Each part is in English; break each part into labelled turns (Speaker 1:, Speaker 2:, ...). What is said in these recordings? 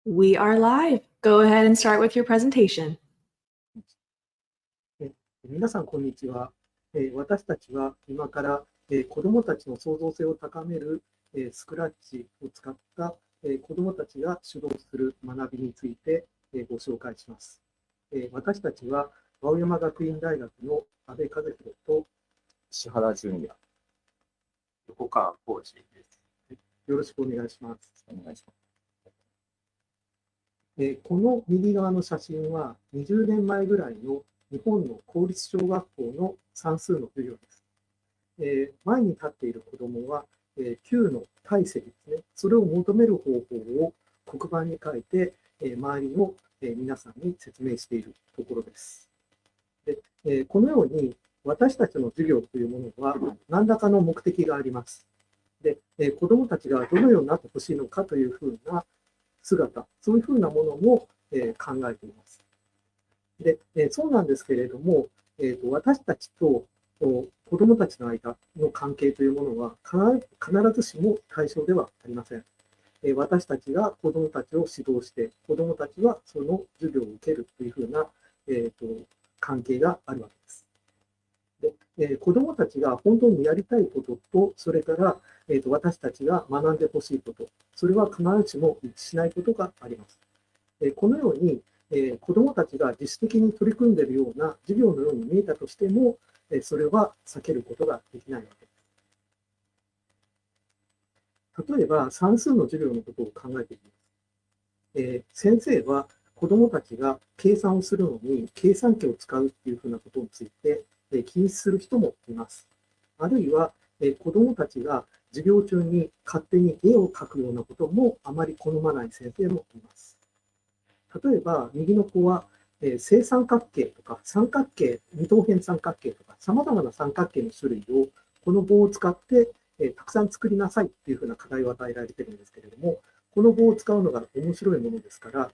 Speaker 1: We are live. Go ahead and start with your presentation.
Speaker 2: 皆さん、こんにちは。私たちは今から子どもたちの創造性を高めるスクラッチを使った子どもたちが主導する学びについてご紹介します。私たちは青山学院大学の阿部和弘と
Speaker 3: 石原淳也、横川浩二です。
Speaker 2: よろしくお願いします。
Speaker 3: お願いします。
Speaker 2: この右側の写真は20年前ぐらいの日本の公立小学校の算数の授業です。前に立っている子どもは、9の体積ですね、それを求める方法を黒板に書いて、周りの皆さんに説明しているところです。でこのように私たちの授業というものは何らかの目的があります。で子どもたちがどのようになってほしいのかというふうな姿、そういうふうなものも考えています。でそうなんですけれども、私たちと子どもたちの間の関係というものは必ずしも対称ではありません。私たちが子どもたちを指導して、子どもたちはその授業を受けるというふうな、関係があるわけです。で子どもたちが本当にやりたいことと、それから、私たちが学んでほしいこと、それは必ずしも一致しないことがあります。このように、子どもたちが自主的に取り組んでいるような授業のように見えたとしても、それは避けることができないわけです。例えば、算数の授業のことを考えてみます。先生は子どもたちが計算をするのに計算機を使うというふうなことについて禁止する人もいます。あるいは子どもたちが授業中に勝手に絵を描くようなこともあまり好まない先生もいます。例えば右の子は正三角形とか三角形、二等辺三角形とかさまざまな三角形の種類をこの棒を使ってたくさん作りなさいというふうな課題を与えられているんですけれども、この棒を使うのが面白いものですから、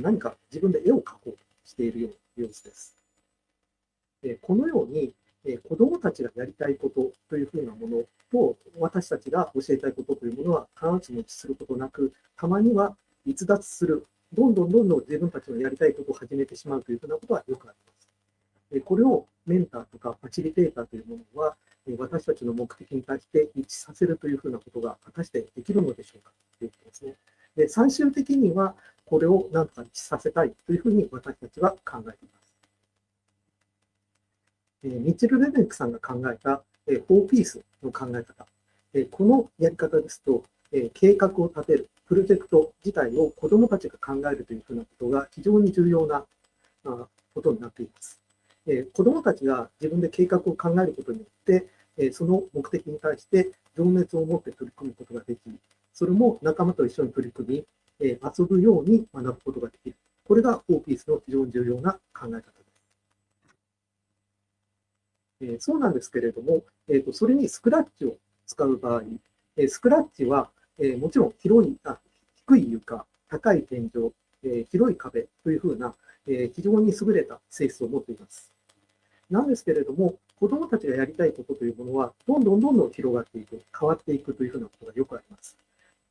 Speaker 2: 何か自分で絵を描こうとしているような様子です。このように子どもたちがやりたいことというふうなものと私たちが教えたいことというものは必ずしも一致することなく、たまには逸脱する、どんどん自分たちのやりたいことを始めてしまうというふうなことはよくあります。これをメンターとかファシリテーターというものは私たちの目的に対して一致させるというふうなことが果たしてできるのでしょうかということですね。で最終的にはこれを何とか一致させたいというふうに私たちは考えています。ミッチェル・レベックさんが考えた4ピースの考え方。このやり方ですと、計画を立てる、プロジェクト自体を子どもたちが考えるというふうなことが非常に重要なことになっています。子どもたちが自分で計画を考えることによって、その目的に対して情熱を持って取り組むことができ、それも仲間と一緒に取り組み、遊ぶように学ぶことができる。これが4ピースの非常に重要な考え方です。そうなんですけれども、それにスクラッチを使う場合、スクラッチは、もちろん低い床、高い天井、広い壁というふうな、非常に優れた性質を持っています。なんですけれども、子どもたちがやりたいことというものは、どんどん広がっていく、変わっていくというふうなことがよくあります。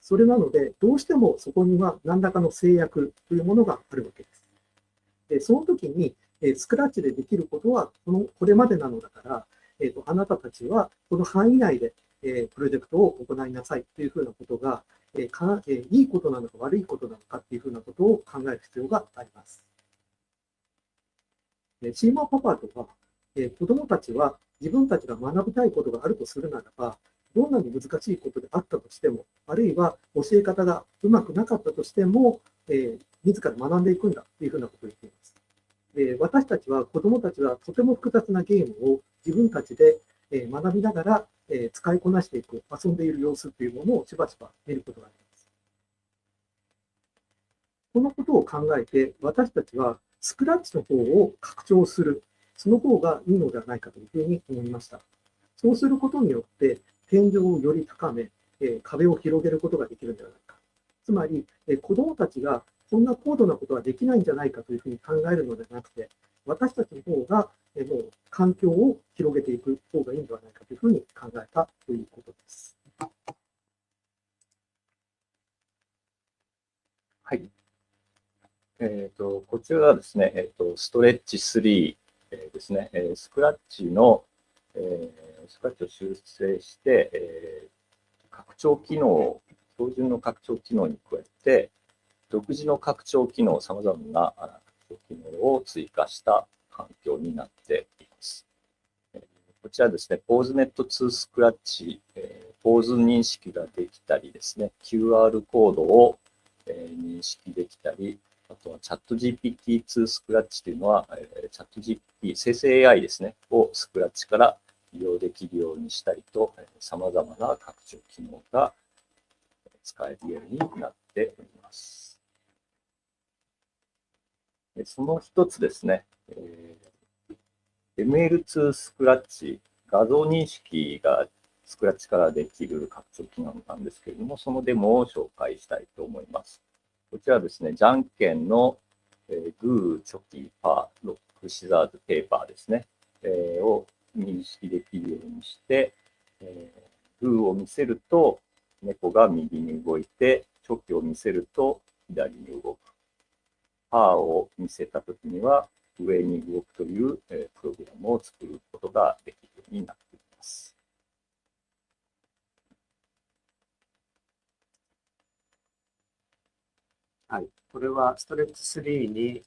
Speaker 2: それなので、どうしてもそこには何らかの制約というものがあるわけです。その時に、スクラッチでできることはこれまでなのだから、あなたたちはこの範囲内で、プロジェクトを行いなさいというふうなことが、いいことなのか悪いことなのかというふうなことを考える必要があります。シーマーパパートは、子どもたちは自分たちが学びたいことがあるとするならば、どんなに難しいことであったとしても、あるいは教え方がうまくなかったとしても、自ら学んでいくんだというふうなことを言っています。私たちは子どもたちはとても複雑なゲームを自分たちで学びながら使いこなしていく、遊んでいる様子というものをしばしば見ることがあります。このことを考えて、私たちはスクラッチの方を拡張する、その方がいいのではないかというふうに思いました。そうすることによって、天井をより高め、壁を広げることができるのではないか。つまり、子どもたちがそんな高度なことはできないんじゃないかというふうに考えるのではなくて、私たちの方がもう環境を広げていく方がいいのではないかというふうに考えたということです。
Speaker 3: はい。こちらはですね、ストレッチ3、ですね、スクラッチを修正して、拡張機能、標準の拡張機能に加えて、独自の拡張機能、さまざまな拡張機能を追加した環境になっています。こちらですね、ポーズネット2スクラッチ、ポーズ認識ができたりですね、QR コードを認識できたり、あとはチャット GPT2 スクラッチというのは、チャット GPT、生成 AI ですね、をスクラッチから利用できるようにしたりと、様々な拡張機能が使えるようになっております。その一つですね、ML2 スクラッチ、画像認識がスクラッチからできる拡張機能なんですけれども、そのデモを紹介したいと思います。こちらはですね、じゃんけんのグー、チョキ、パー、ロック、シザーズ、ペーパーですね、を認識できるようにして、グーを見せると猫が右に動いて、チョキを見せると左に動く。パーを見せたときには上に動くというプログラムを作ることができるようになっています。
Speaker 4: はい、これはストレッチ3に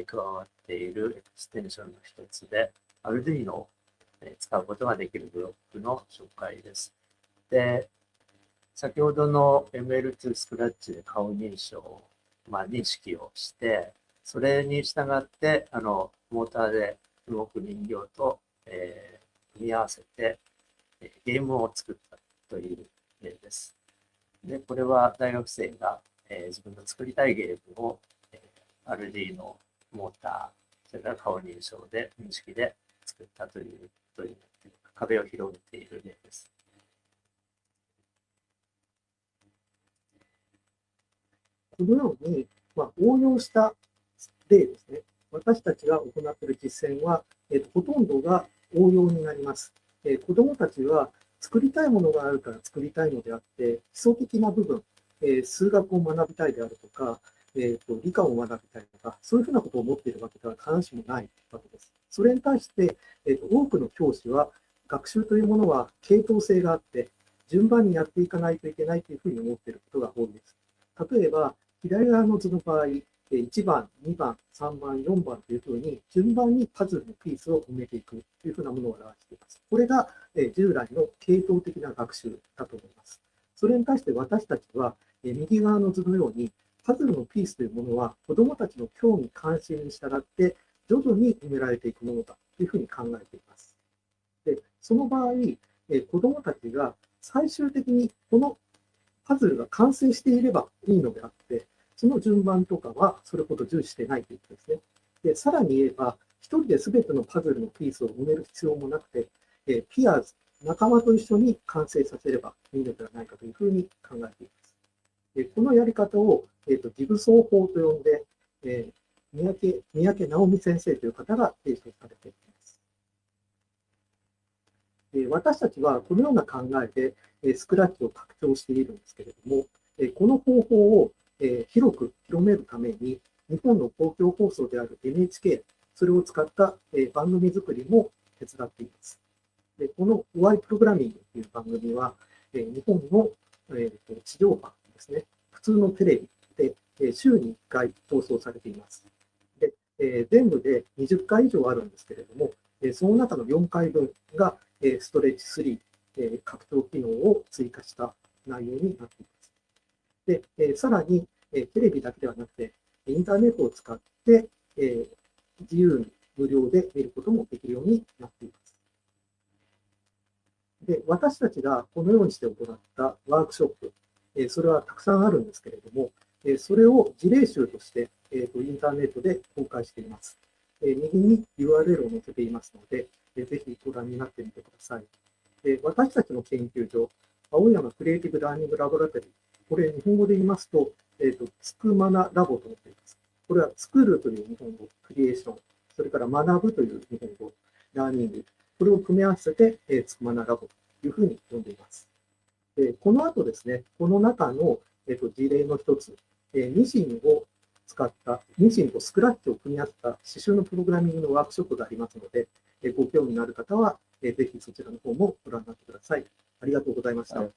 Speaker 4: 加わっているエクステンションの一つで、Arduinoを使うことができるブロックの紹介です。で、先ほどの ML2 スクラッチで顔認証、認識をして、それに従って、モーターで動く人形と、組み合わせて、ゲームを作ったという例です。で、これは大学生が、自分の作りたいゲームを、Arduino モーター、それから顔認証で、認識で作ったという壁を広げている例です。
Speaker 2: このように、応用した例ですね。私たちが行っている実践は、ほとんどが応用になります。子どもたちは作りたいものがあるから作りたいのであって、基礎的な部分、数学を学びたいであるとか、理科を学びたいとか、そういうふうなことを思っているわけでは必ずしもないわけです。それに対して、多くの教師は、学習というものは系統性があって、順番にやっていかないといけないというふうに思っていることが多いです。例えば、左側の図の場合、1番、2番、3番、4番というふうに順番にパズルのピースを埋めていくというふうなものを表しています。これが従来の系統的な学習だと思います。それに対して私たちは右側の図のようにパズルのピースというものは子どもたちの興味関心に従って徐々に埋められていくものだというふうに考えています。で、その場合、子どもたちが最終的にこのパズルが完成していればいいのであって、その順番とかはそれほど重視してないということですね。で、さらに言えば、一人で全てのパズルのピースを埋める必要もなくて、ピアーズ、仲間と一緒に完成させればいいのではないかというふうに考えています。で、このやり方を、ジグソー法と呼んで、三宅直美先生という方が提唱されています。私たちはこのような考えでスクラッチを拡張しているんですけれども、この方法を広く広めるために、日本の公共放送である NHK、それを使った番組作りも手伝っています。で、この Y プログラミングという番組は、日本の地上波ですね、普通のテレビで週に1回放送されています。で、全部で20回以上あるんですけれども、その中の4回分がストレッチ3、拡張機能を追加した内容になっています。で、さらに、テレビだけではなくて、インターネットを使って、自由に無料で見ることもできるようになっています。で、私たちがこのようにして行ったワークショップ、それはたくさんあるんですけれども、それを事例集として、インターネットで公開しています。右に URL を載せていますので、ぜひご覧になってみてください。私たちの研究所、青山クリエイティブラーニングラボラトリー、これ日本語で言いますと、つくまなラボとなっています。これは作るという日本語、クリエーション、それから学ぶという日本語、ラーニング、これを組み合わせて、つくまなラボというふうに呼んでいます。この後ですね、この中の、事例の一つ、ミシンを使ったニジンとスクラッチを組み合わせた刺繍のプログラミングのワークショップがありますので、ご興味のある方は、ぜひそちらの方もご覧になってください。ありがとうございました。
Speaker 3: はい。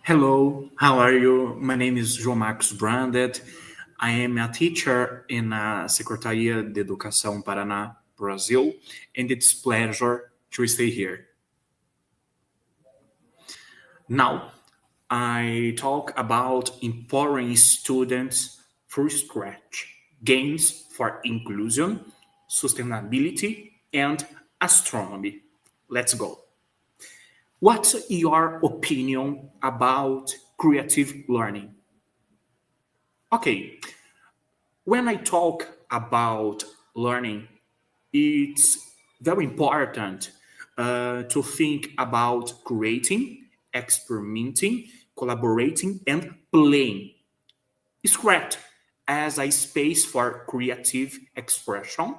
Speaker 5: Hello, how are you? My name is João Marcos Brandet. I am a teacher in a Secretaria de Educação Paraná, Brazil, and it's a pleasure to stay here. Now, I talk about empowering students through scratch, games for inclusion, sustainability, and astronomy. Let's go. What's your opinion about creative learning? Okay, when I talk about learning, it's very important to think about creating, experimenting, collaborating, and playing. Scratch as a space for creative expression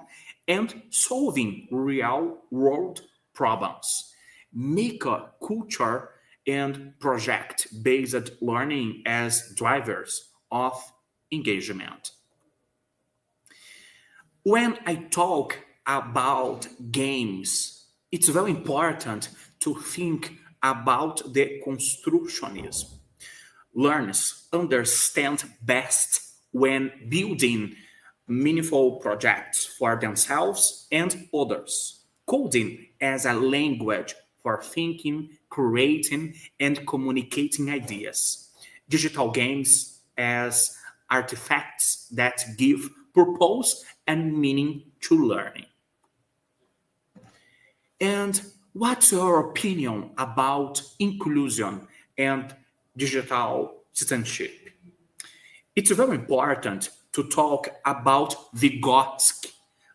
Speaker 5: and solving real world problems. Make a culture and project based learning as drivers of engagement. When I talk about games, it's very important to think about the constructionism. Learners understand best when building meaningful projects for themselves and others. Coding as a language for thinking, creating, and communicating ideas. Digital games as artifacts that give purpose and meaning to learning. And what's your opinion about inclusion and digital citizenship? It's very important to talk about Vygotsky,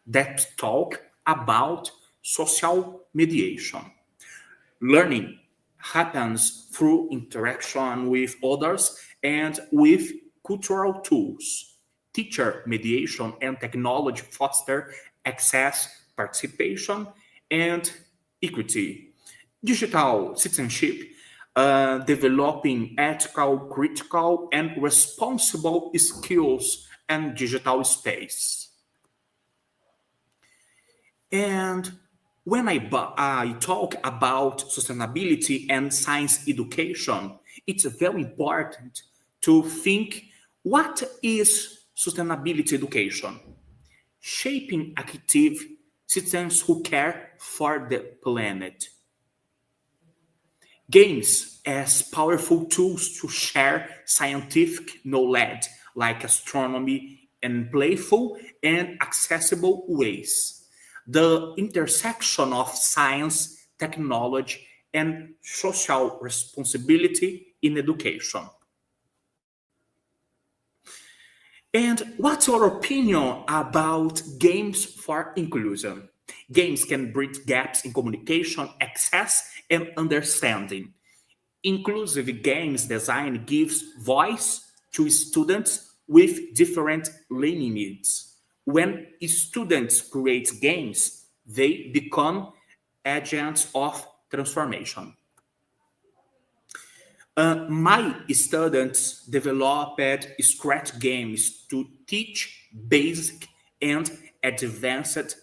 Speaker 5: that talk about social mediation. Learning happens through interaction with others and with cultural tools. Teacher mediation and technology foster access, participation, and equity. Digital citizenship, developing ethical, critical, and responsible skills and digital space. And when I talk about sustainability and science education, it's very important to think what is sustainability education? Shaping active citizens who care for the planet. Games as powerful tools to share scientific knowledge like astronomy in playful and accessible ways. The intersection of science, technology, and social responsibility in education. And what's your opinion about games for inclusion? Games can bridge gaps in communication, access, and understanding. Inclusive games design gives voice to students with different learning needs. When students create games, they become agents of transformation. My students developed scratch games to teach basic and advanced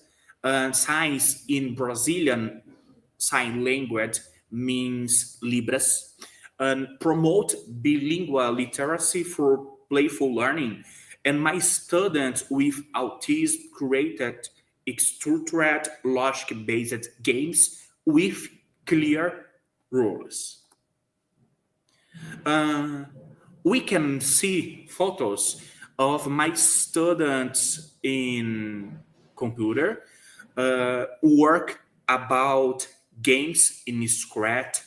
Speaker 5: science in Brazilian Sign Language, means Libras, and promote bilingual literacy for playful learning. And my students with autism created structured logic-based games with clear rules. We can see photos of my students in computer work about games in Scratch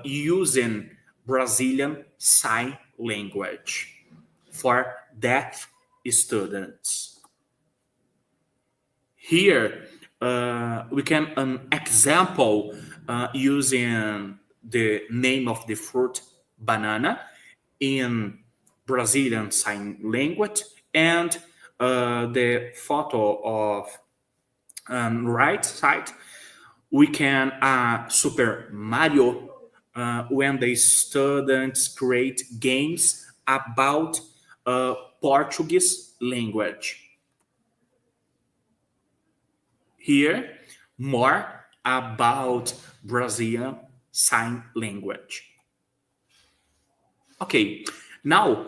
Speaker 5: using Brazilian Sign Language for deaf students. Here we can an example using the name of the fruit banana in Brazilian Sign Language and the photo of right side, we can Super Mario, when the students create games about Portuguese language. Here, more about Brazilian Sign Language. Okay, now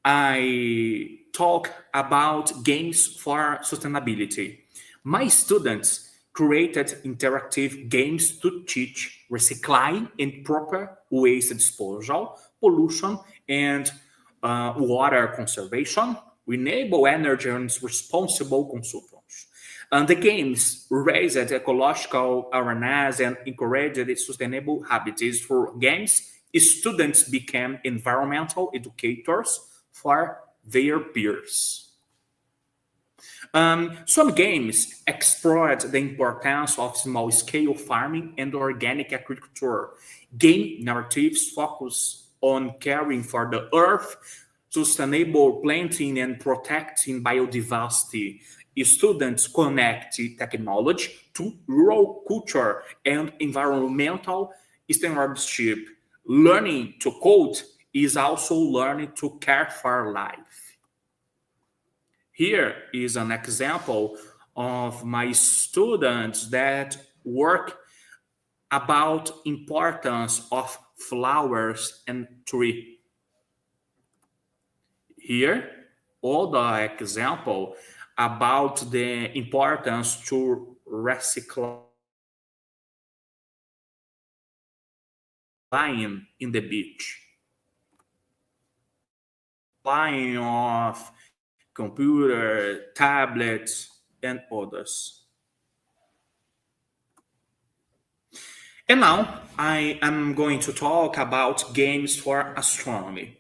Speaker 5: I talk about games for sustainability. My students created interactive games to teach recycling and proper waste disposal, pollution, and water conservation, renewable energy, and responsible consumption. And the games raised ecological awareness and encouraged sustainable habits. For games, students became environmental educators for their peers. Some games explored the importance of small scale farming and organic agriculture. Game narratives focus on caring for the earth, sustainable planting, and protecting biodiversity. Students connect technology to rural culture and environmental stewardship. Learning to code is also learning to care for life. Here is an example of my students that work about importance of flowers and tree. Here, other example about the importance to recycling in the beach. Line of computer, tablets, and others. And now I am going to talk about games for astronomy.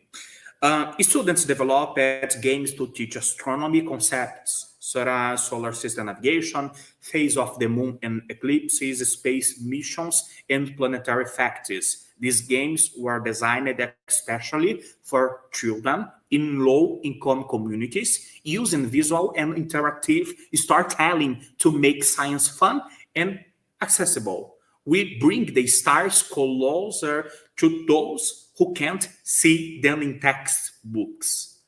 Speaker 5: Students developed games to teach astronomy concepts such as solar system navigation, phase of the moon and eclipses, space missions, and planetary facts. These games were designed especially for children in low-income communities, using visual and interactive storytelling to make science fun and accessible. We bring the stars closer to those who can't see them in textbooks.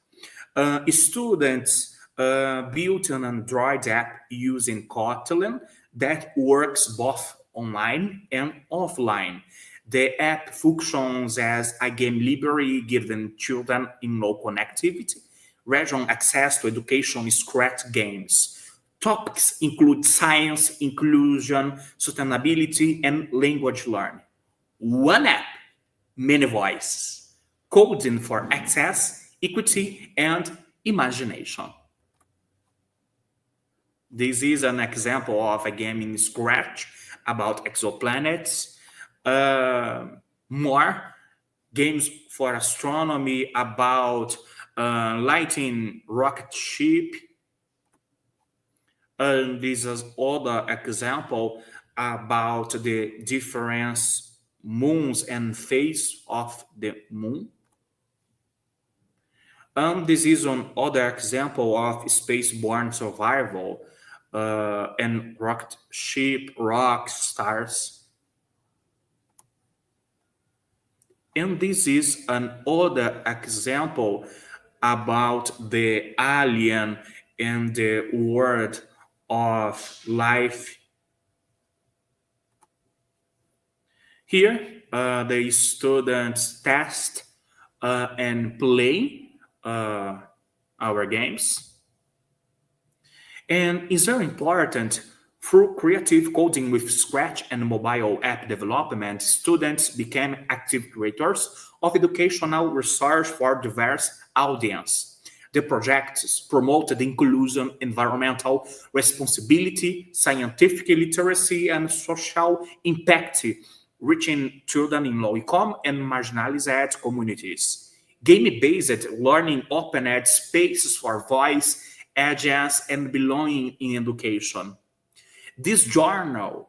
Speaker 5: Students built an Android app using Kotlin that works both online and offline. The app functions as a game library giving children in low connectivity region access to education Scratch games. Topics include science, inclusion, sustainability, and language learning. One app, many voices, coding for access, equity, and imagination. This is an example of a game in Scratch about exoplanets. More games for astronomy about lighting rocket ship. And this is other example about the different moons and phase of the moon. And this is another example of spaceborne survival and rocket ship, rock stars. And this is another example about the alien and the world of life. Here, the students test and play our games. And it's very important through creative coding with Scratch and mobile app development, students became active creators of educational research for diverse audience. The projects promoted inclusion, environmental responsibility, scientific literacy, and social impact, reaching children in low-income and marginalized communities. Game-based learning opened spaces for voice, agents, and belonging in education. This journal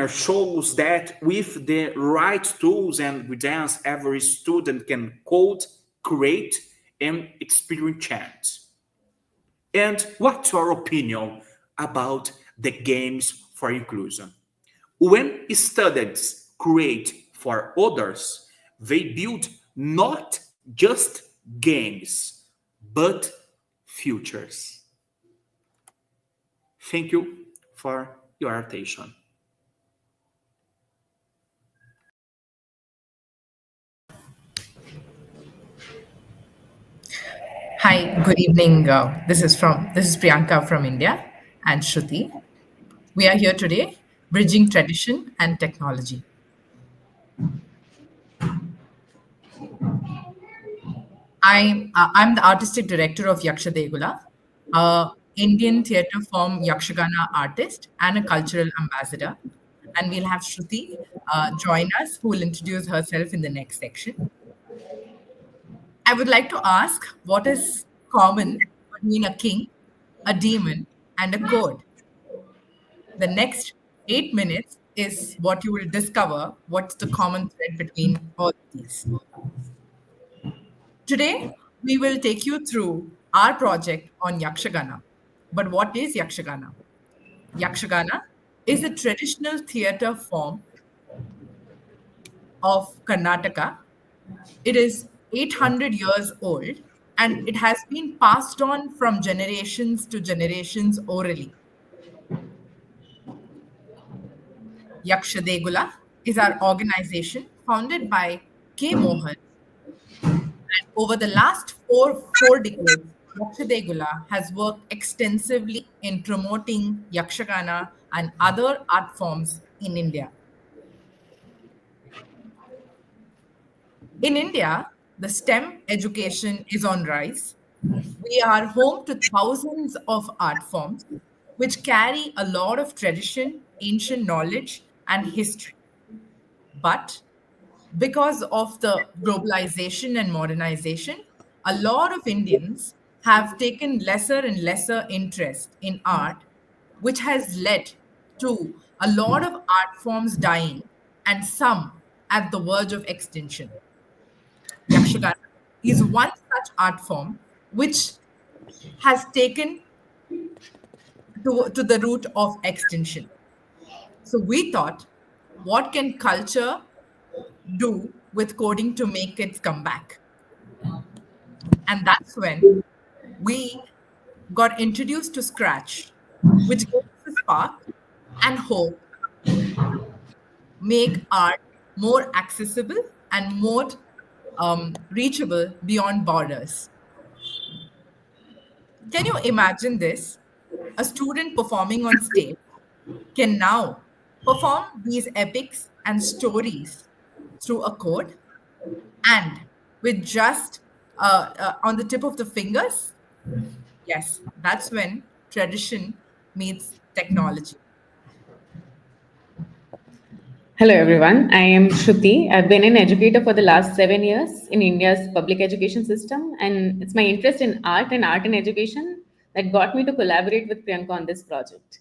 Speaker 5: shows that with the right tools and guidance, every student can code, create, and experience change. And what's your opinion about the games for inclusion. When students create for others, they build not just games, but futures. Thank you for your attention.
Speaker 6: Hi, good evening. This is Priyanka from India and Shruti. We are here today, bridging tradition and technology. I'm the artistic director of Yaksha Degula, a Indian theatre form Yakshagana artist and a cultural ambassador. And we'll have Shruti join us, who will introduce herself in the next section. I would like to ask what is common between a king, a demon, and a code. The next 8 minutes is what you will discover what's the common thread between all of these. Today, we will take you through our project on Yakshagana. But what is Yakshagana? Yakshagana is a traditional theater form of Karnataka. It is 800 years old and it has been passed on from generations to generations orally. Yaksha Degula is our organization founded by K. Mohan. And over the last four decades, Yaksha Degula has worked extensively in promoting Yakshagana and other art forms in India. In India, the STEM education is on rise. We are home to thousands of art forms which carry a lot of tradition, ancient knowledge, and history. But because of the globalization and modernization, a lot of Indians have taken lesser and lesser interest in art, which has led to a lot of art forms dying and some at the verge of extinction. Yakshagana is one such art form which has taken to the route of extinction. So we thought, what can culture do with coding to make its comeback? And that's when we got introduced to Scratch, which gave us a spark and hope make art more accessible and more reachable beyond borders. Can you imagine this? A student performing on stage can now perform these epics and stories through a code and with just on the tip of the fingers. Yes, that's when tradition meets technology.
Speaker 7: Hello everyone, I am Shruti. I've been an educator for the last 7 years in India's public education system, and it's my interest in art and art in education that got me to collaborate with Priyanka on this project.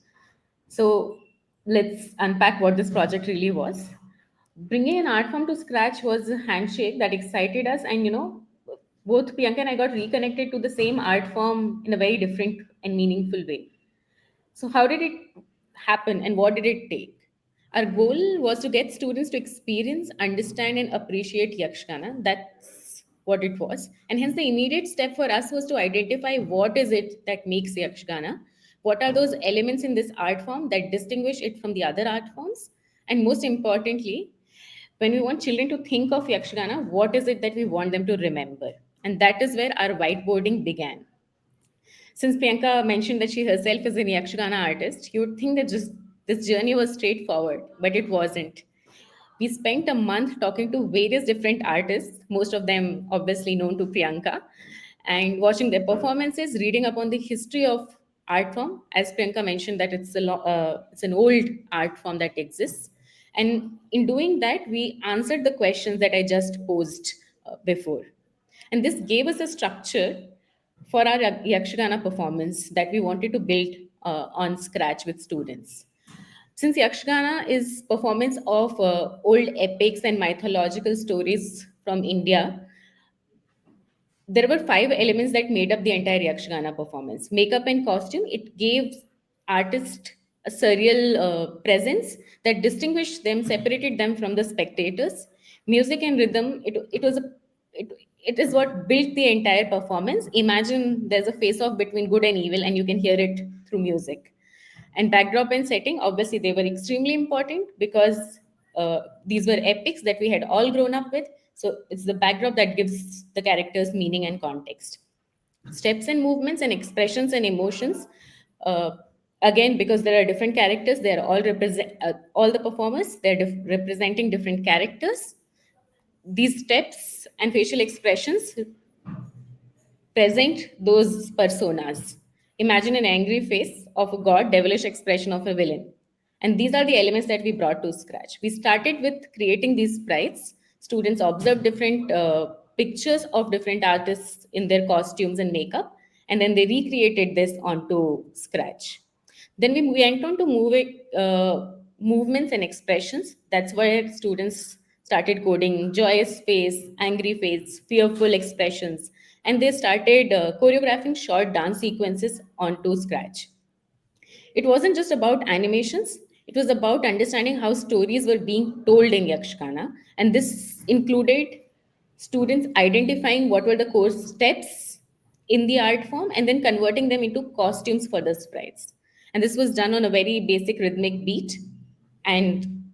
Speaker 7: So let's unpack what this project really was. Bringing an art form to scratch was a handshake that excited us, and both Priyanka and I got reconnected to the same art form in a very different and meaningful way. So, how did it happen and what did it take? Our goal was to get students to experience, understand, and appreciate Yakshgana. That's what it was. And hence, the immediate step for us was to identify what is it that makes Yakshgana, what are those elements in this art form that distinguish it from the other art forms, and most importantly, when we want children to think of Yakshgana, what is it that we want them to remember? And that is where our whiteboarding began. Since Priyanka mentioned that she herself is an Yakshagana artist, you would think that just this journey was straightforward, but it wasn't. We spent a month talking to various different artists, most of them obviously known to Priyanka, and watching their performances, reading upon the history of art form. As Priyanka mentioned, that it's an old art form that exists, and in doing that, we answered the questions that I just posed before. And this gave us a structure for our Yakshagana performance that we wanted to build on scratch with students. Since Yakshagana is performance of old epics and mythological stories from India, there were 5 elements that made up the entire Yakshagana performance. Makeup and costume, it gave artists a surreal presence that distinguished them, separated them from the spectators. Music and rhythm, it is what built the entire performance. Imagine there's a face-off between good and evil, and you can hear it through music. And backdrop and setting, obviously, they were extremely important because these were epics that we had all grown up with. So it's the backdrop that gives the characters meaning and context. Steps and movements and expressions and emotions. Uh, Again, because there are different characters, they are all all the performers. They're representing different characters. These steps and facial expressions present those personas. Imagine an angry face of a god, devilish expression of a villain. And these are the elements that we brought to scratch. We started with creating these sprites. Students observed different pictures of different artists in their costumes and makeup, and then they recreated this onto scratch. Then we went on to movements and expressions. That's where students started coding joyous face, angry face, fearful expressions, and they started choreographing short dance sequences onto Scratch. It wasn't just about animations, it was about understanding how stories were being told in Yakshgana, and this included students identifying what were the core steps in the art form and then converting them into costumes for the sprites. And this was done on a very basic rhythmic beat. And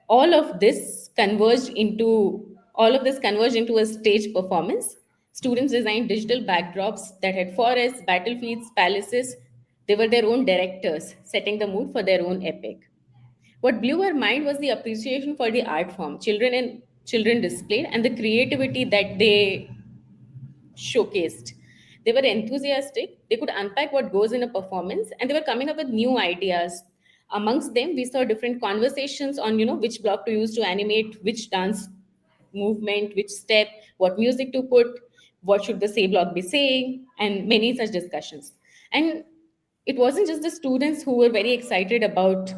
Speaker 7: all of this converged into a stage performance. Students designed digital backdrops that had forests, battlefields, palaces. They were their own directors, setting the mood for their own epic. What blew our mind was the appreciation for the art form children displayed and the creativity that they showcased. They were enthusiastic, they could unpack what goes in a performance, and they were coming up with new ideas. Amongst them, we saw different conversations on, which block to use to animate which dance movement, which step, what music to put, what should the say block be saying, and many such discussions. And it wasn't just the students who were very excited about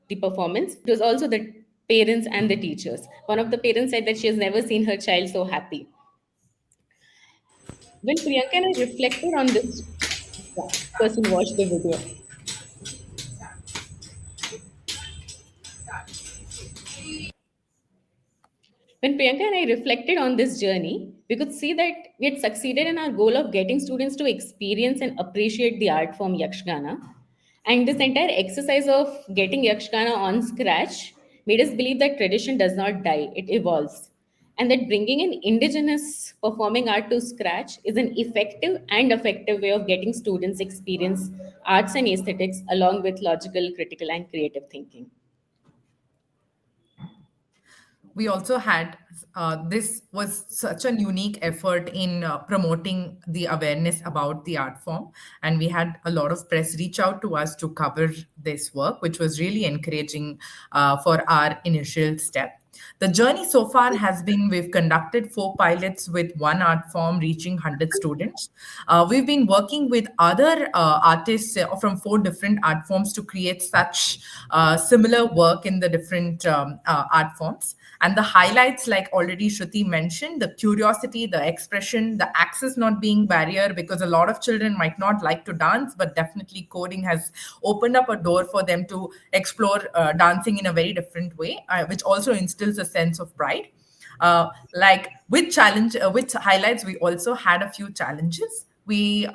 Speaker 7: the performance, it was also the parents and the teachers. One of the parents said that she has never seen her child so happy. When Priyanka and I reflected on this, yeah, person watched the video. When Priyanka and I reflected on this journey, we could see that we had succeeded in our goal of getting students to experience and appreciate the art form Yakshgana. And this entire exercise of getting Yakshgana on scratch made us believe that tradition does not die, it evolves. And that bringing an indigenous performing art to scratch is an effective and effective way of getting students experience arts and aesthetics along with logical, critical, and creative thinking.
Speaker 6: We also had this was such a unique effort in promoting the awareness about the art form, and we had a lot of press reach out to us to cover this work, which was really encouraging for our initial step. The journey so far has been we've conducted 4 pilots with one art form reaching 100 students. We've been working with other artists from 4 different art forms to create such similar work in the different art forms. And the highlights, like already Shruti mentioned, the curiosity, the expression, the access not being barrier, because a lot of children might not like to dance, but definitely coding has opened up a door for them to explore dancing in a very different way, which also instills a sense of pride. Like with highlights, we also had a few challenges. The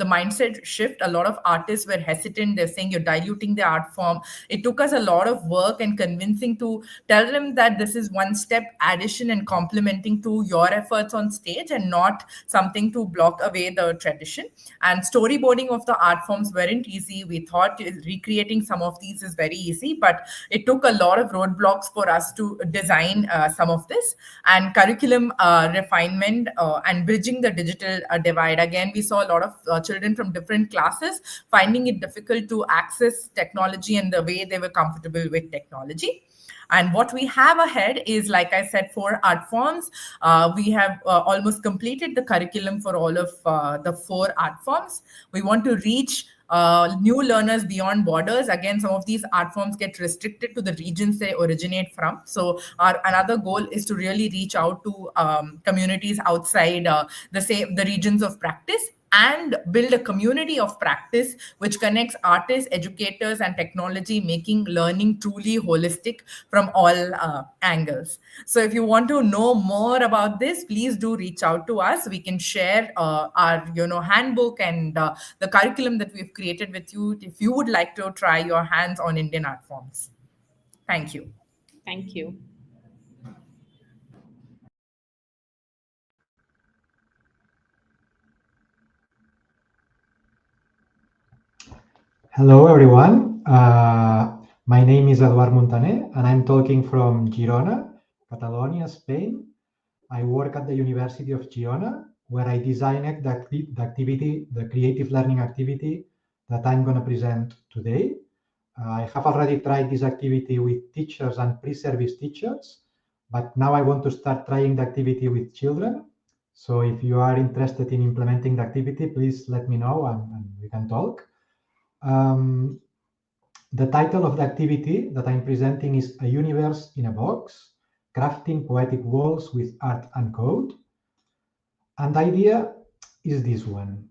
Speaker 6: mindset shift, a lot of artists were hesitant. They're saying you're diluting the art form. It took us a lot of work and convincing to tell them that this is one step addition and complementing to your efforts on stage and not something to block away the tradition. And storyboarding of the art forms weren't easy. We thought recreating some of these is very easy, but it took a lot of roadblocks for us to design some of this. And curriculum refinement and bridging the digital divide. Again, we saw a lot of children from different classes finding it difficult to access technology and the way they were comfortable with technology. And what we have ahead is, like I said, 4 art forms. We have almost completed the curriculum for all of the 4 art forms. We want to reach new learners beyond borders. Again, some of these art forms get restricted to the regions they originate from. So another goal is to really reach out to communities outside the regions of practice. and build a community of practice which connects artists, educators, and technology, making learning truly holistic from all angles. So if you want to know more about this, please do reach out to us. We can share our handbook and the curriculum that we've created with you if you would like to try your hands on Indian art forms. Thank you.
Speaker 7: Thank you.
Speaker 8: Hello, everyone. My name is Eduard Montaner, and I'm talking from Girona, Catalonia, Spain. I work at the University of Girona, where I designed the creative learning activity that I'm going to present today. I have already tried this activity with teachers and pre-service teachers, but now I want to start trying the activity with children. So if you are interested in implementing the activity, please let me know and we can talk. The title of the activity that I'm presenting is A Universe in a Box, Crafting Poetic Walls with Art and Code. And the idea is this one,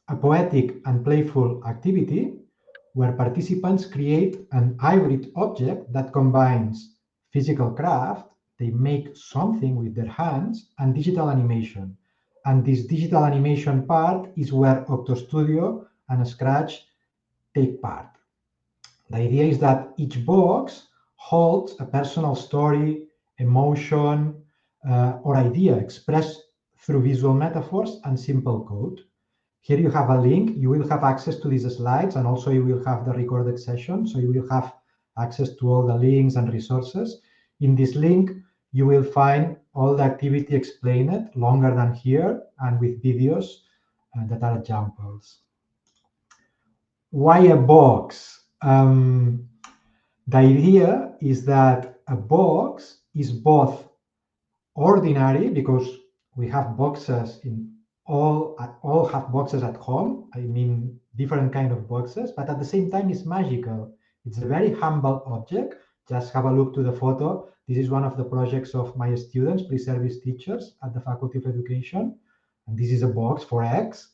Speaker 8: a poetic and playful activity where participants create an hybrid object that combines physical craft, they make something with their hands, and digital animation. And this digital animation part is where OctoStudio and Scratch take part. The idea is that each box holds a personal story, emotion, or idea expressed through visual metaphors and simple code. Here you have a link. You will have access to these slides, and also you will have the recorded session. So you will have access to all the links and resources. In this link, you will find all the activity explained, longer than here, and with videos that are examples. Why a box? The idea is that a box is both ordinary, because we have boxes in all have boxes at home. I mean, different kind of boxes, but at the same time, it's magical. It's a very humble object. Just have a look to the photo. This is one of the projects of my students, pre-service teachers at the Faculty of Education. And this is a box for eggs.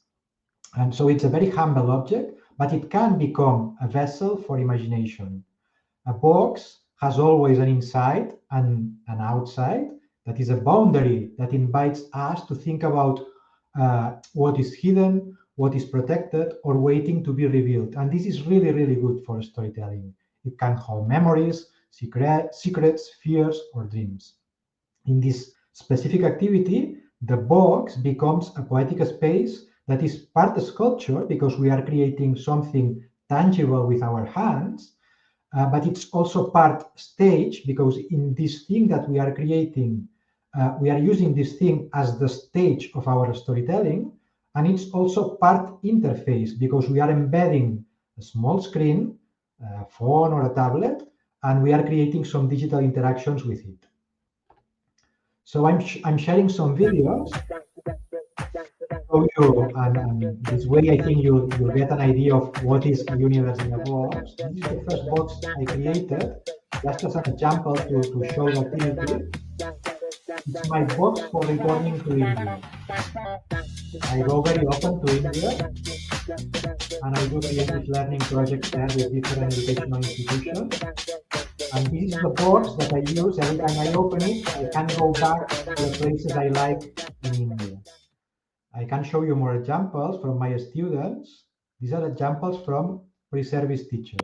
Speaker 8: And so it's a very humble object, but it can become a vessel for imagination. A box has always an inside and an outside. That is a boundary that invites us to think about what is hidden, what is protected, or waiting to be revealed. And this is really, really good for storytelling. It can hold memories, secrets, fears, or dreams. In this specific activity, the box becomes a poetic space that is part sculpture, because we are creating something tangible with our hands, but it's also part stage, because in this thing that we are creating, we are using this thing as the stage of our storytelling, and it's also part interface, because we are embedding a small screen, a phone or a tablet, and we are creating some digital interactions with it. So I'm sharing some videos show you, and this way I think you'll get an idea of what is a universe in a box. This is the first box I created, just as an example to show the activity. It's my box for returning to India. I go very often to India, and I do creative learning projects there with different educational institutions. And this is the box that I use. Every time I open it, I can go back to the places I like in India. I can show you more examples from my students. These are examples from pre-service teachers.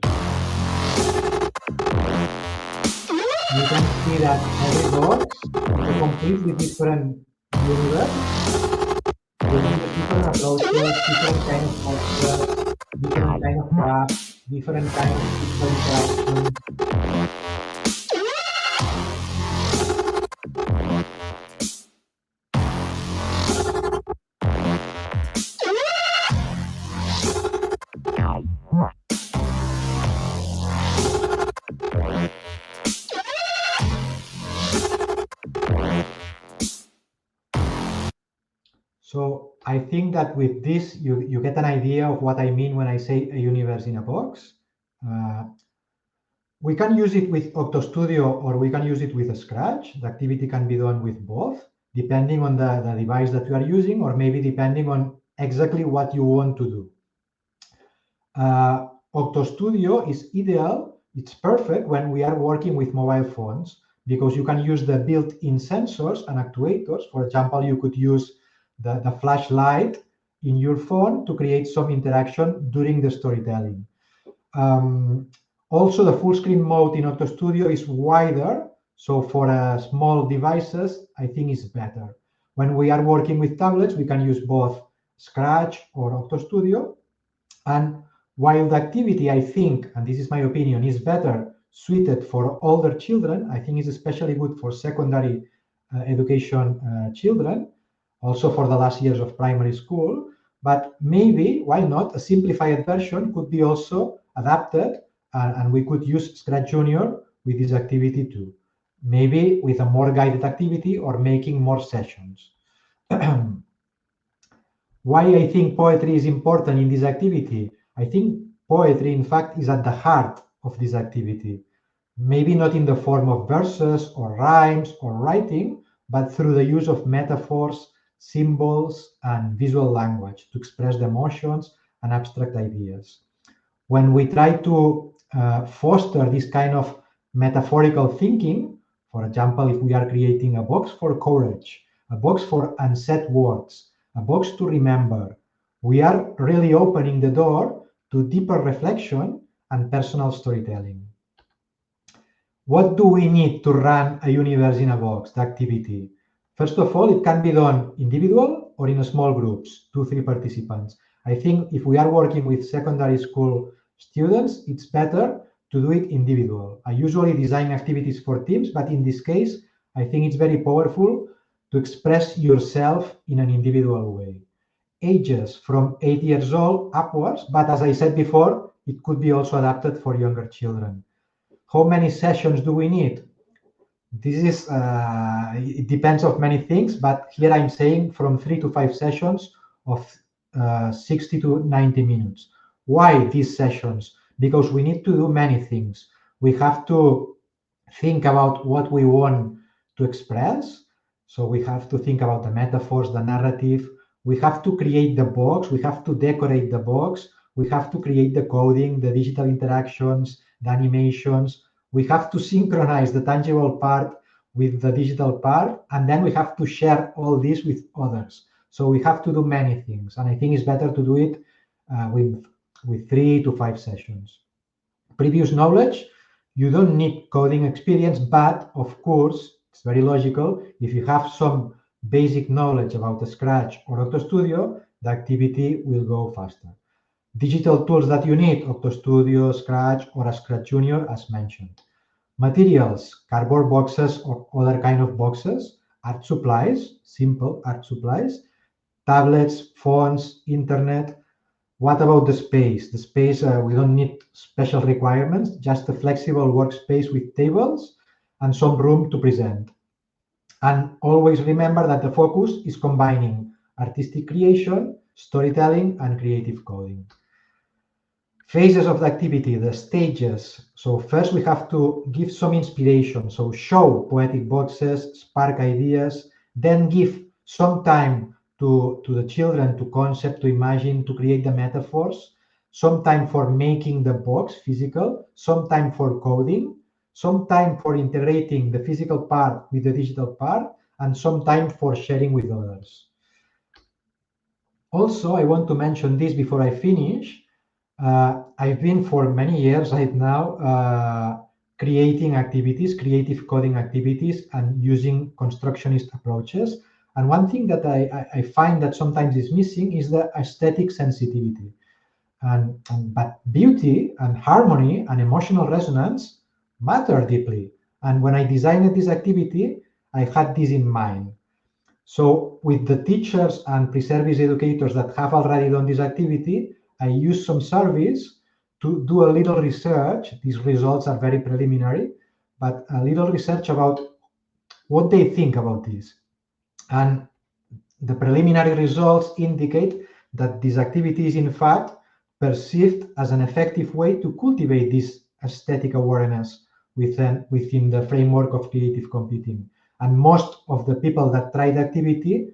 Speaker 8: You can see that every box is a completely different universe, with different approaches, different kind of postures, different kind of crafts, different kind of physical interactions. So I think that with this, you get an idea of what I mean when I say a universe in a box. We can use it with OctoStudio, or we can use it with Scratch. The activity can be done with both, depending on the device that you are using, or maybe depending on exactly what you want to do. OctoStudio is ideal, it's perfect when we are working with mobile phones because you can use the built-in sensors and actuators. For example, you could use the flashlight in your phone to create some interaction during the storytelling. Also, the full screen mode in OctoStudio is wider, so for small devices, I think it's better. When we are working with tablets, we can use both Scratch or OctoStudio. And while the activity, I think, and this is my opinion, is better suited for older children, I think it's especially good for secondary education children, also for the last years of primary school. But maybe, why not, a simplified version could be also adapted, and we could use Scratch Junior with this activity too. Maybe with a more guided activity or making more sessions. Why I think poetry is important in this activity? I think poetry, in fact, is at the heart of this activity. Maybe not in the form of verses or rhymes or writing, but through the use of metaphors, symbols, and visual language to express the emotions and abstract ideas. When we try to foster this kind of metaphorical thinking, for example, if we are creating a box for courage, a box for unsaid words, a box to remember, we are really opening the door to deeper reflection and personal storytelling. What do we need to run a universe in a box, the activity? First of all, it can be done individual or in small groups, 2-3 participants. I think if we are working with secondary school students, it's better to do it individual. I usually design activities for teams, but in this case, I think it's very powerful to express yourself in an individual way. Ages from 8 years old upwards, but as I said before, it could be also adapted for younger children. How many sessions do we need? This is, it depends of many things, but here I'm saying from 3 to 5 sessions of 60 to 90 minutes. Why these sessions? Because we need to do many things. We have to think about what we want to express. So we have to think about the metaphors, the narrative. We have to create the box. We have to decorate the box. We have to create the coding, the digital interactions, the animations. We have to synchronize the tangible part with the digital part, and then we have to share all this with others. So we have to do many things, and I think it's better to do it with 3 to 5 sessions. Previous knowledge, you don't need coding experience, but of course, it's very logical. If you have some basic knowledge about the Scratch or OctoStudio, the activity will go faster. Digital tools that you need, OctoStudio, Scratch, or a Scratch Junior, as mentioned. Materials, cardboard boxes or other kind of boxes, art supplies, simple art supplies, tablets, phones, internet. What about the space? The space, we don't need special requirements, just a flexible workspace with tables and some room to present. And always remember that the focus is combining artistic creation, storytelling, and creative coding. Phases of the activity, the stages. So first we have to give some inspiration. So show poetic boxes, spark ideas, then give some time to the children to concept, to imagine, to create the metaphors, some time for making the box physical, some time for coding, some time for integrating the physical part with the digital part, and some time for sharing with others. Also, I want to mention this before I finish. I've been for many years right now creating activities, creative coding activities, and using constructionist approaches. And one thing that I find that sometimes is missing is the aesthetic sensitivity. But beauty and harmony and emotional resonance matter deeply. And when I designed this activity, I had this in mind. So with the teachers and pre-service educators that have already done this activity, I use some surveys to do a little research. These results are very preliminary, but a little research about what they think about this. And the preliminary results indicate that this activity is in fact perceived as an effective way to cultivate this aesthetic awareness within the framework of creative computing. And most of the people that try the activity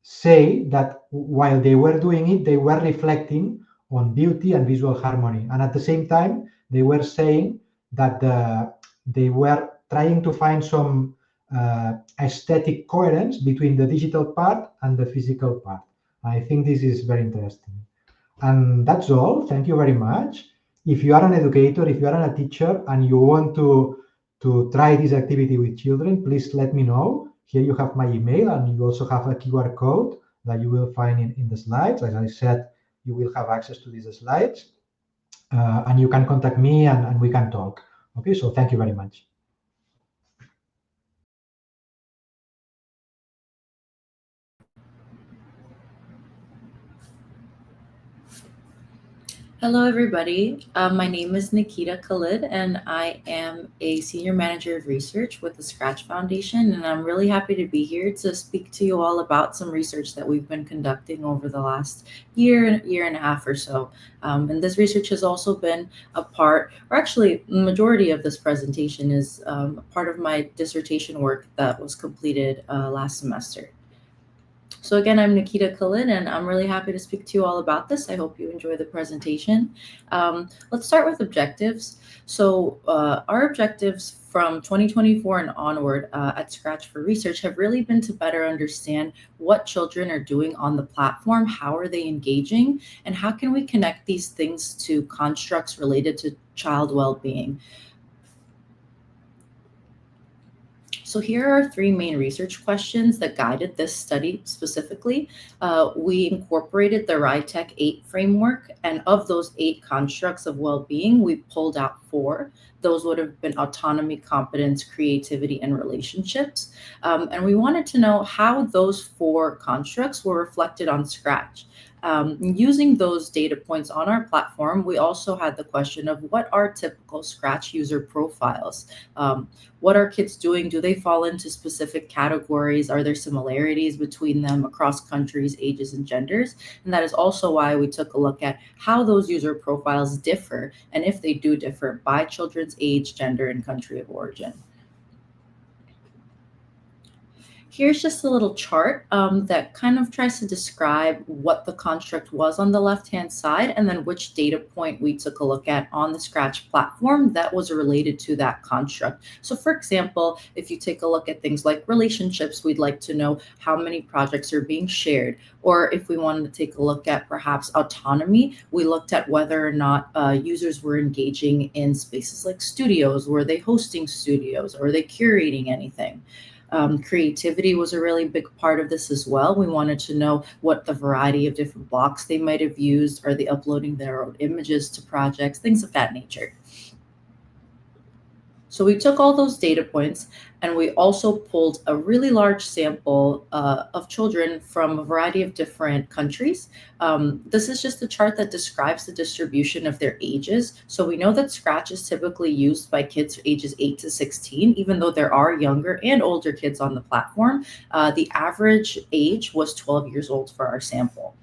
Speaker 8: say that while they were doing it, they were reflecting on beauty and visual harmony. And at the same time, they were saying that they were trying to find some aesthetic coherence between the digital part and the physical part. I think this is very interesting. And that's all. Thank you very much. If you are an educator, if you are a teacher, and you want to try this activity with children, please let me know. Here you have my email, and you also have a QR code that you will find in the slides. As I said, you will have access to these slides, and you can contact me and we can talk. Okay, so thank you very much.
Speaker 9: Hello, everybody. My name is Nikita Khalid, and I am a Senior Manager of Research with the Scratch Foundation, and I'm really happy to be here to speak to you all about some research that we've been conducting over the last year and a half or so. And this research has also been a part, or actually, the majority of this presentation is a part of my dissertation work that was completed last semester. So again, I'm Nikita Khalid, and I'm really happy to speak to you all about this. I hope you enjoy the presentation. Let's start with objectives. So our objectives from 2024 and onward at Scratch for Research have really been to better understand what children are doing on the platform, how are they engaging, and how can we connect these things to constructs related to child well-being. So here are 3 main research questions that guided this study specifically. We incorporated the RITEC 8 framework, and of those 8 constructs of well-being, we pulled out 4. Those would have been autonomy, competence, creativity, and relationships. And we wanted to know how those 4 constructs were reflected on Scratch. Using those data points on our platform, we also had the question of what are typical Scratch user profiles? What are kids doing? Do they fall into specific categories? Are there similarities between them across countries, ages, and genders? And that is also why we took a look at how those user profiles differ, and if they do differ by children's age, gender, and country of origin. Here's just a little chart that kind of tries to describe what the construct was on the left-hand side, and then which data point we took a look at on the Scratch platform that was related to that construct. So for example, if you take a look at things like relationships, we'd like to know how many projects are being shared. Or if we wanted to take a look at perhaps autonomy, we looked at whether or not users were engaging in spaces like studios. Were they hosting studios? Or are they curating anything? Creativity was a really big part of this as well. We wanted to know what the variety of different blocks they might have used. Are they uploading their own images to projects? Things of that nature. So we took all those data points, and we also pulled a really large sample of children from a variety of different countries. This is just a chart that describes the distribution of their ages. So we know that Scratch is typically used by kids ages 8 to 16, even though there are younger and older kids on the platform. The average age was 12 years old for our sample.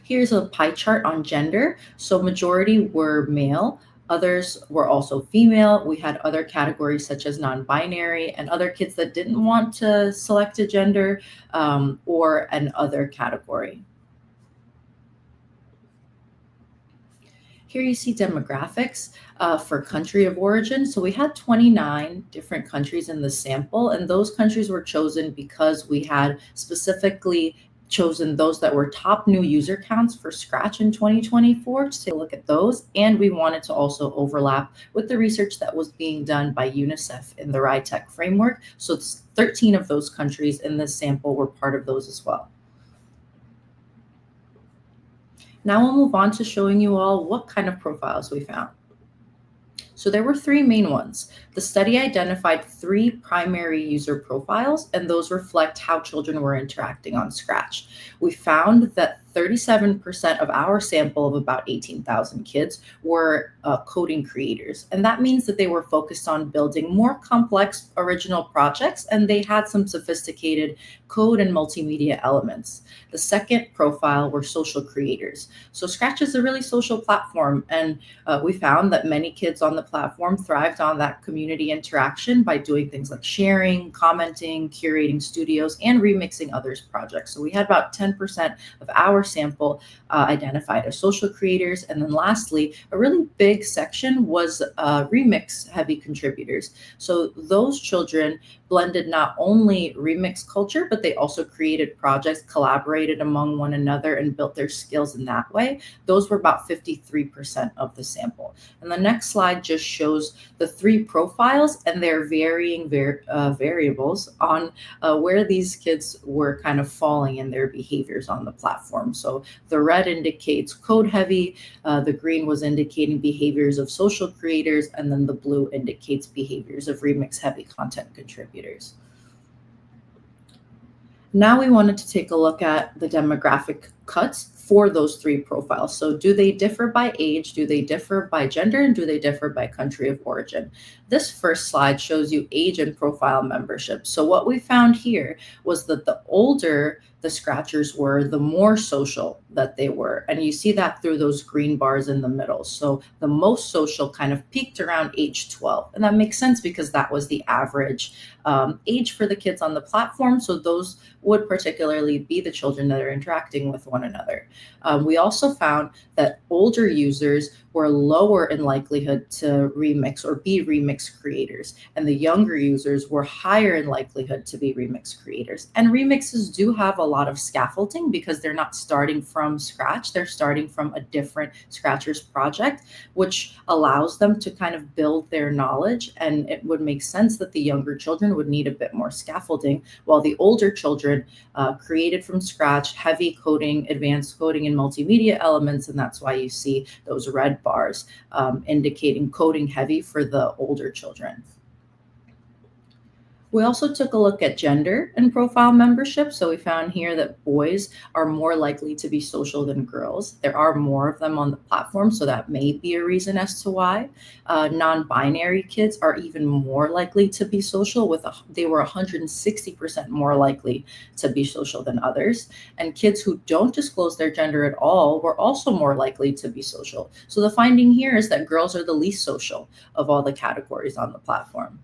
Speaker 9: Here's a pie chart on gender. So majority were male. Others were also female. We had other categories such as non-binary and other kids that didn't want to select a gender or an other category. Here you see demographics for country of origin. So we had 29 different countries in the sample, and those countries were chosen because we had specifically chosen those that were top new user counts for Scratch in 2024 to take a look at those. And we wanted to also overlap with the research that was being done by UNICEF in the RITEC framework. So 13 of those countries in this sample were part of those as well. Now we'll move on to showing you all what kind of profiles we found. So there were 3 main ones. The study identified 3 primary user profiles, and those reflect how children were interacting on Scratch. We found that 37% of our sample of about 18,000 kids were coding creators. And that means that they were focused on building more complex original projects, and they had some sophisticated code and multimedia elements. The second profile were social creators. So Scratch is a really social platform, and we found that many kids on the platform thrived on that community interaction by doing things like sharing, commenting, curating studios, and remixing others' projects. So we had about 10% of our sample identified as social creators. And then lastly, a really big section was remix heavy contributors. So those children blended not only remix culture, but they also created projects, collaborated among one another, and built their skills in that way. Those were about 53% of the sample. And the next slide just shows the three profiles and their varying variables on where these kids were kind of falling in their behaviors on the platform. So the red indicates code heavy, the green was indicating behaviors of social creators, and then the blue indicates behaviors of remix heavy content contributors. Now we wanted to take a look at the demographic cuts for those three profiles. So do they differ by age, do they differ by gender, and do they differ by country of origin? This first slide shows you age and profile membership. So what we found here was that the older the scratchers were, the more social that they were. And you see that through those green bars in the middle. So the most social kind of peaked around age 12. And that makes sense because that was the average age for the kids on the platform. So those would particularly be the children that are interacting with one another. We also found that older users were lower in likelihood to remix or be remix creators, and the younger users were higher in likelihood to be remix creators. And remixes do have a lot of scaffolding because they're not starting from scratch, they're starting from a different Scratchers project, which allows them to kind of build their knowledge, and it would make sense that the younger children would need a bit more scaffolding, while the older children created from scratch, heavy coding, advanced coding, and multimedia elements, and that's why you see those red bars indicating coding heavy for the older children. We also took a look at gender and profile membership. So we found here that boys are more likely to be social than girls. There are more of them on the platform, so that may be a reason as to why. Non-binary kids are even more likely to be social. They were 160% more likely to be social than others. And kids who don't disclose their gender at all were also more likely to be social. So the finding here is that girls are the least social of all the categories on the platform.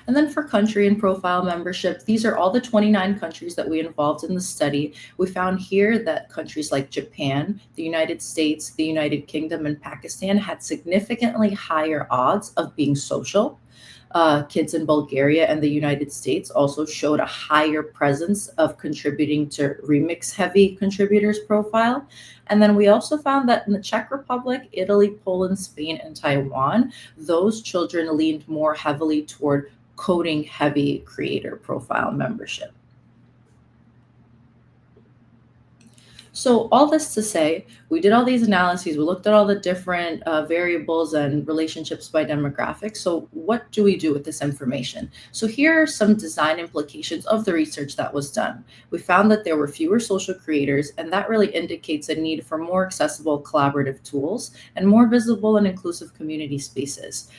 Speaker 9: And then for country and profile membership, these are all the 29 countries that we involved in the study. We found here that countries like Japan, the United States, the United Kingdom, and Pakistan had significantly higher odds of being social. Kids in Bulgaria and the United States also showed a higher presence of contributing to remix-heavy contributors profile. And then we also found that in the Czech Republic, Italy, Poland, Spain, and Taiwan, those children leaned more heavily toward coding heavy creator profile membership. So all this to say, we did all these analyses, we looked at all the different variables and relationships by demographics. So what do we do with this information? So here are some design implications of the research that was done. We found that there were fewer social creators, and that really indicates a need for more accessible collaborative tools and more visible and inclusive community spaces.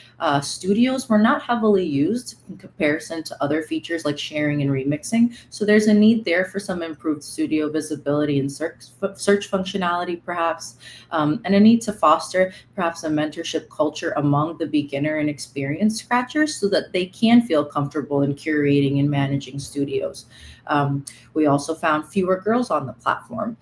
Speaker 9: Studios were not heavily used in comparison to other features like sharing and remixing. So there's a need there for some improved studio visibility and search functionality, perhaps, and a need to foster perhaps a mentorship culture among the beginner and experienced scratchers so that they can feel comfortable in curating and managing studios. We also found fewer girls on the platform.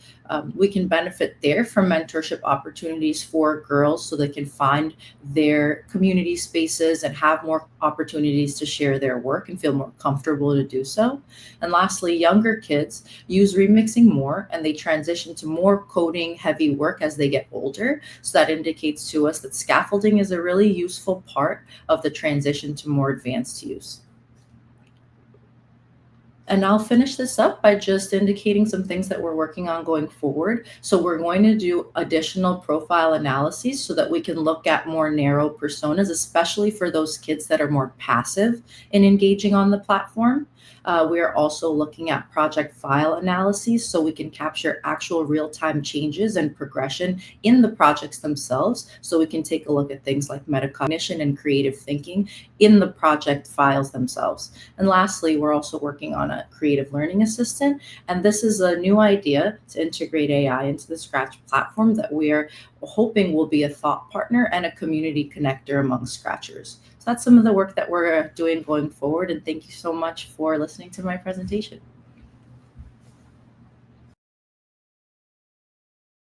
Speaker 9: We can benefit there from mentorship opportunities for girls so they can find their community spaces and have more opportunities to share their work and feel more comfortable to do so. And lastly, younger kids use remixing more and they transition to more coding heavy work as they get older. So that indicates to us that scaffolding is a really useful part of the transition to more advanced use. And I'll finish this up by just indicating some things that we're working on going forward. So we're going to do additional profile analyses so that we can look at more narrow personas, especially for those kids that are more passive in engaging on the platform. We are also looking at project file analyses so we can capture actual real-time changes and progression in the projects themselves, so we can take a look at things like metacognition and creative thinking in the project files themselves. And lastly, we're also working on a creative learning assistant, and this is a new idea to integrate AI into the Scratch platform that we are hoping will be a thought partner and a community connector among Scratchers. So that's some of the work that we're doing going forward, and thank you so much for listening to my presentation.